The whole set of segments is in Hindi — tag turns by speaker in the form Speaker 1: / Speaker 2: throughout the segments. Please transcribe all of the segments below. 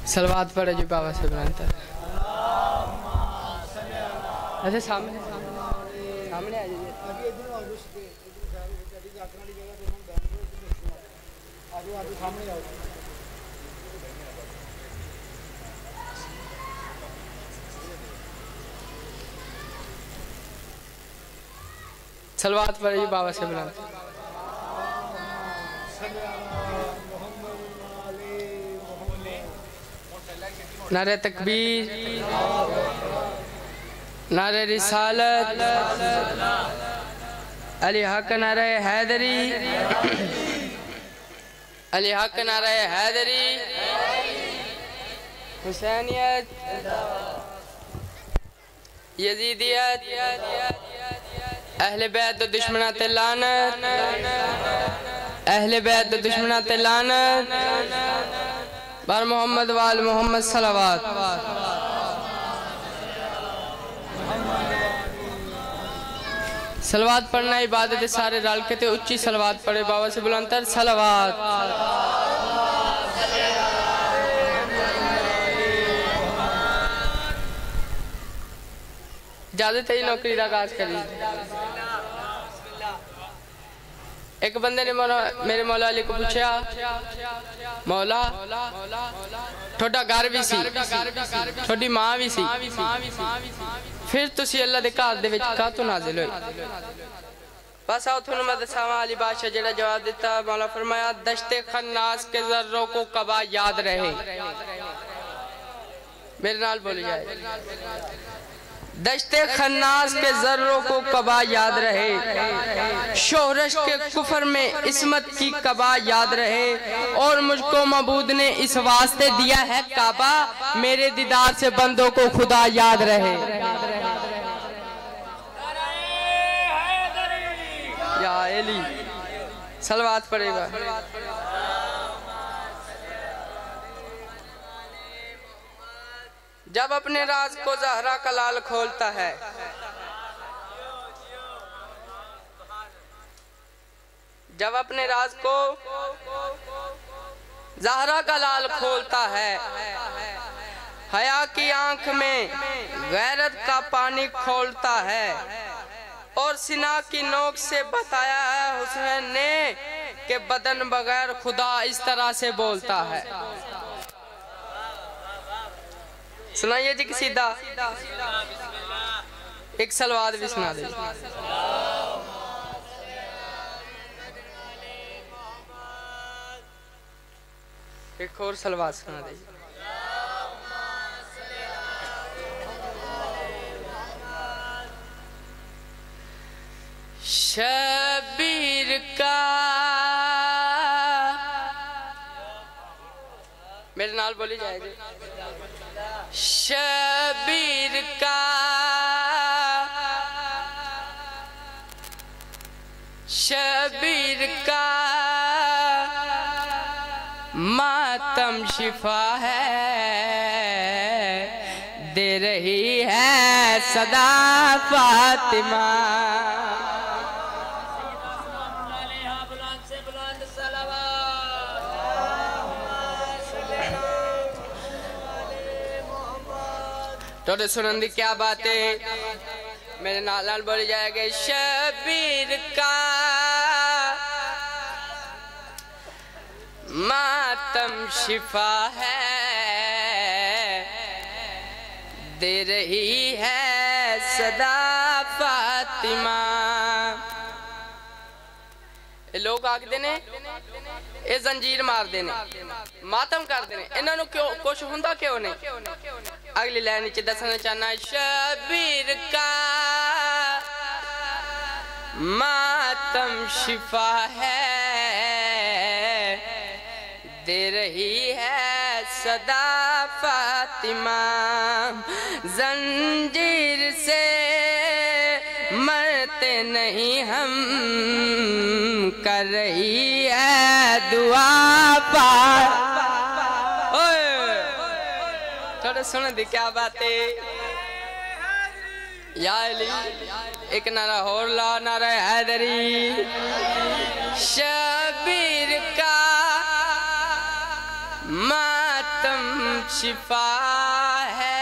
Speaker 1: सलवात पढ़े जो बाबा से बुलंद। अच्छा सामने सामने आ जाइए। सलवात पढ़े जो बाबा से बुलंद। नारे तकबीर, नारे रिसालत, अली हक नारे हैदरी, अली हक नारे हैदरी, हुसैनियत, यजीदियत, अहले बैत द दुश्मना ते लानत, अहले बैत द दुश्मना ते लानत, बार मोहम्मद वाल मोहम्मद सलावत। सलवात पढ़ना इबादत है, सारे रल के ते उच्ची सलवात पढ़े बाबा से बुलंदतर सलावत। इजाजत है नौकरी का आगाज करिए। एक बंदे ने मेरे मौला अली को पूछा, मौला थोड़ा घर भी सी, थोड़ी मां भी सी, फिर तुसी अल्लाह दे घर दे विच कातों नाज़िल होए? बस आओ थोड़ा मैं दसावां। अली बादशाह जेड़ा जवाब दिता, मौला फरमाया दश्ते खन्नास के जर्रों को कबा याद रहे। मेरे नाल बोली जाए, दश्ते खन्नास के जर्रों को कबा याद रहे, शोहरश के कुफर में इस्मत की कबा याद रहे, और मुझको मबूद ने इस वास्ते दिया है काबा, मेरे दीदार से बंदों को खुदा याद रहे। या अली सलवात पड़ेगा। जब अपने राज को ज़हरा का लाल खोलता है, जब अपने राज को ज़हरा का लाल खोलता है, हया की आंख में गैरत का पानी खोलता है, और सिना की नोक से बताया है हुसैन ने कि बदन बगैर खुदा इस तरह से बोलता है। सुनाइए जी सीधा एक सलवात भी सुना दे। एक और सलवात सुना दे। शबीर का, मेरे नाल बोली जाएगी। शबीर का, शबीर का मातम शिफा है, दे रही है सदा फातिमा। तो सुनन दी क्या बात है, मेरे नाल बोली जाएगी। शबीर का मातम शिफा है, दे रही है सदा फातिमा। लोग आखते ने ये जंजीर मार देने, मातम कर देने, इन्होंने क्यों कुछ हुंदा क्यों नहीं? अगली लाइन च दसना चाहना, शबीर का मातम शिफा है, दे रही है सदा फातिमा। जंजीर से मरते नहीं हम, कर रही है दुआ पार। थोड़ा सुन दी क्या बात है। या अली एक नारा और ला, नारा हैदरी। शबीर का मातम शिफा है,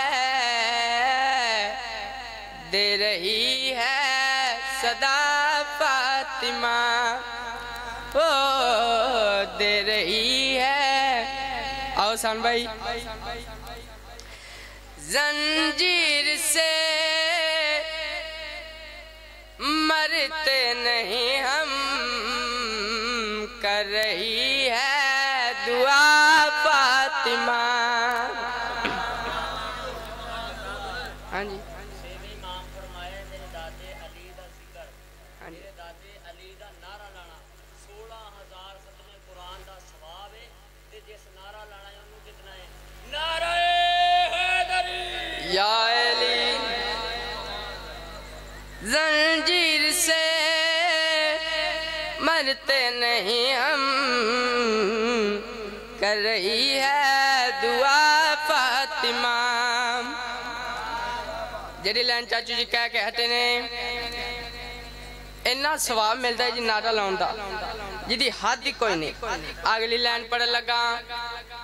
Speaker 1: दे रही है सदा फातिमा, ओ दे रही है। आओ सान भाई। जंजीर से मरते नहीं हम, कर रही है दुआ फातिमा। हाँ जी, जंजीर से मरते नहीं हम, कर रही है दुआ फातिमा। जेडी लाइन चाचू जी कह के हटे ने, इन्ना सवाब मिलता है जी नारा लाउन दा जिदी हद ही कोई नहीं। अगली लाइन पढ़न लगा,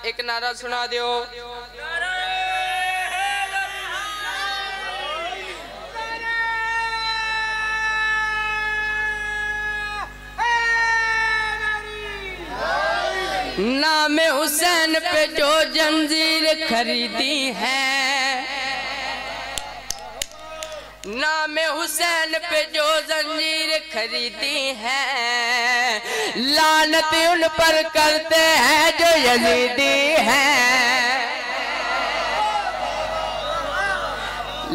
Speaker 1: एक नारा सुना दियो। नाम हुसैन पे जो जंजीर खरीदी है, नाम हुसैन पे जो जंजीर खरीदी है, लानत उन पर करते हैं जो यजीदी हैं,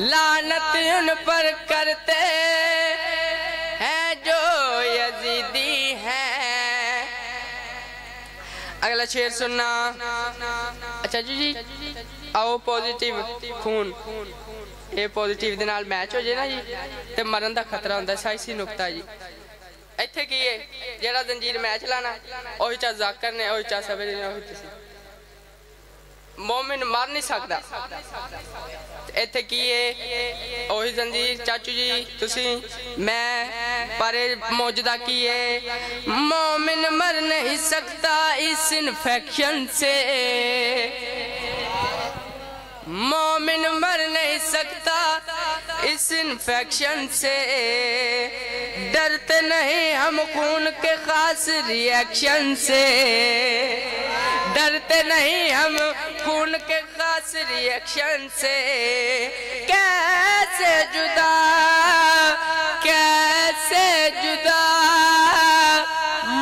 Speaker 1: लानत उन पर करते हैं जो यजीदी हैं। अगला शेर सुनना। अच्छा जी, आओ पॉजिटिव खून, ये पॉजिटिव दे नाल मैच हो जाए ना जी ते मरन दा खतरा होंदा। साइसी नुकता जी इत्थे की है, जेड़ा जंजीर मैच लाना ओही चा जाकर ने, ओही चा सबेरे ने, ओही तुसी मोमिन मार नहीं सकदा। इत्थे की है ओही जंजीर चाचू जी तुसी मैं, पर मौजूदा की है मोमिन मर नहीं सकता इस इन्फेक्शन से, मोमिन मर नहीं सकता इस इन्फेक्शन से, डरते नहीं हम खून के खास रिएक्शन से, डरते नहीं हम खून के खास रिएक्शन से। कैसे जुदा, कैसे जुदा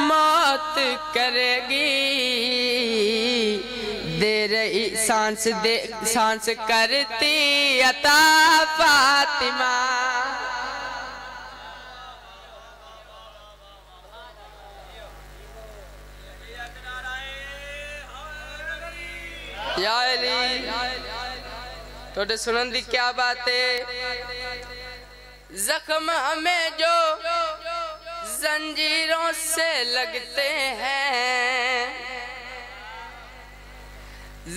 Speaker 1: मौत करेगी, दे रही सांस, दे सांस करती अता फातिमा। या अली थोड़े सुनन दी क्या बात है। जख्म हमें जो जंजीरों से लगते हैं,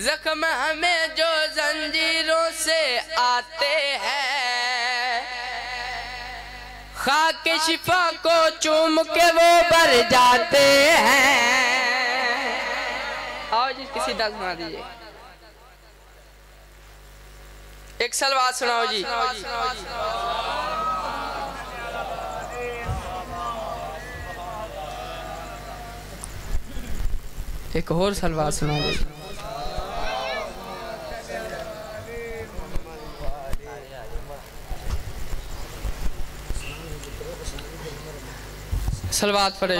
Speaker 1: जख्म हमें जो जंजीरों से आते हैं, खाक शिफा को चूम के वो भर जाते हैं। आओ जी किसी दा सुना दीजिए, एक सलवात सुनाओ जी। एक और सलवात सुनाओ जी। सलवात पढ़े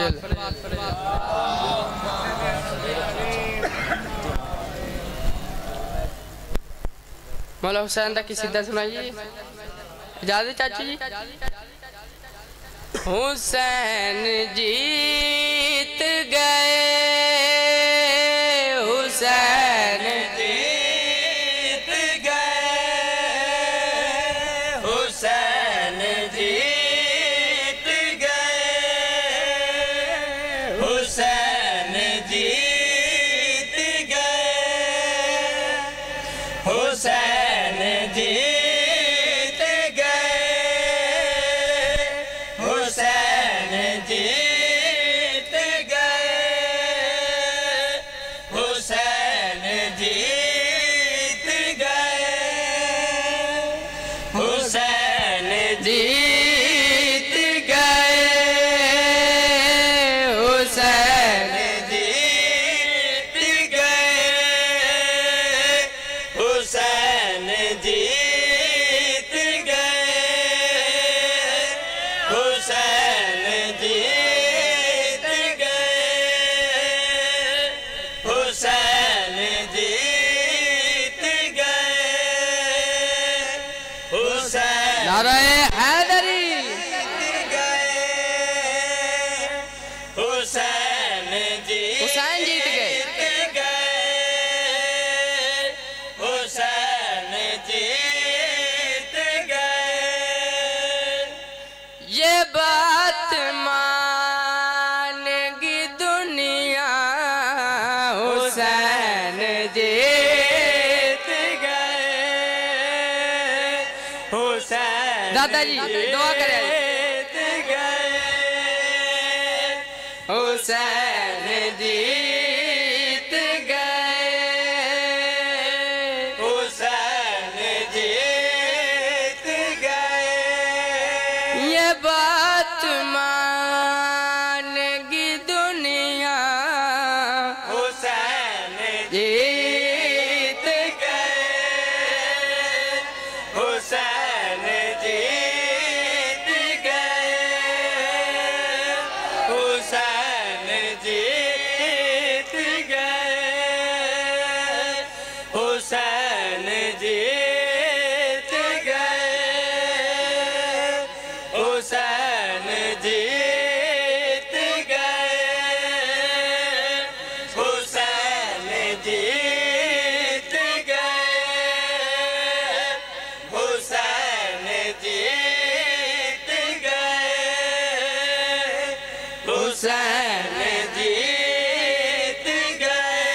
Speaker 1: मौला हुसैन दा किसी दा सुनाइए। इजाजत चाची जी। हुसैन जीत गए, हुसैन जीत गए, हुसैन जीत गए, हुसैन जीत गए, हुसैन जीत गए, हुसैन जीत गए, हुसैन जीत हुसैन जीत गए, हुसैन दादाजी दुआ करें, जीत गए, हुसैन जीत गए, हुसैन जीत गए। ये बात मानेगी दुनिया, हुसैन जीत गए, हुसैन जीत गए, हुसैन जीत गए, हुसैन जीत गए, हुसैन जीत गए, हुसैन जीत गए, हुसैन जीत गए, हुसैन जीत गए।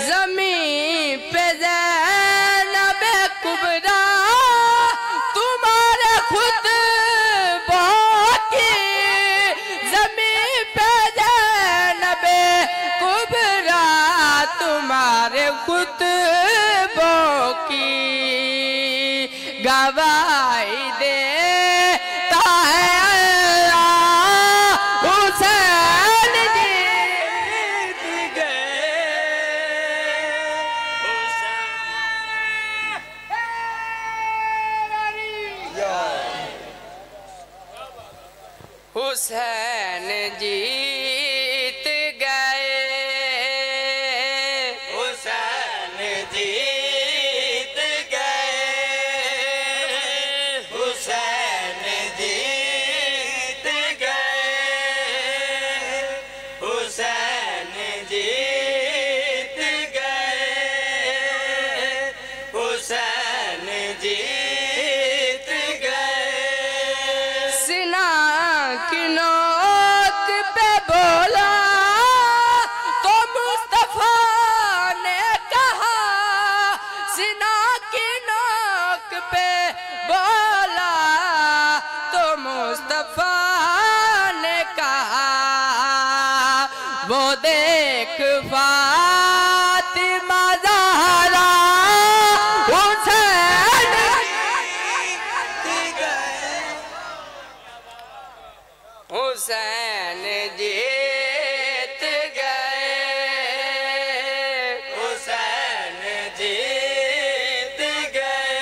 Speaker 1: ज़मीन पे ज़ैनब कुबरा तुम्हारे खुद बाकी, ज़मीन पे ज़ैनब कुबरा तुम्हारे खुद बाकी, गवाही देता है अल्लाह, हुसैन जीत गए, हुसैन जीत गए, हुसैन जीत गए, हुसैन जीत गए, हुसैन जीत गए, हुसैन जीत गए। सीना की नोक पे बोला तो मुस्तफा ने कहा, सीना की नोक पे बोला तो मुस्तफा ने कहा, वो देख फातिमा ज़हरा, हुसैन जीत गए, हुसैन जीत गए, हुसैन जीत गए,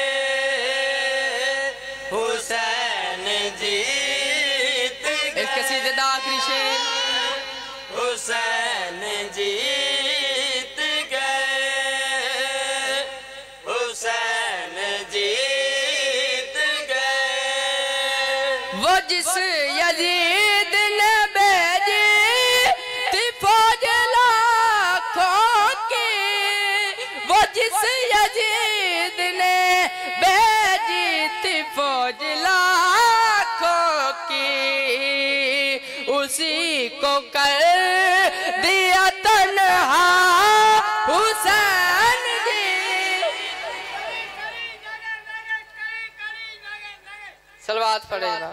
Speaker 1: हुसैन जीत गए। इसके सीधे आखिरी शेर, हुसैन जीत गए, हुसैन जीत गए। वो जिस यजीद ने भेजी थी फौज लाखों की, वो जिस यजीद ने भेजी थी फौज लाखों की, उसी को कर दिया तन्हा, हुसैन जी। सलवात पढ़ेगा।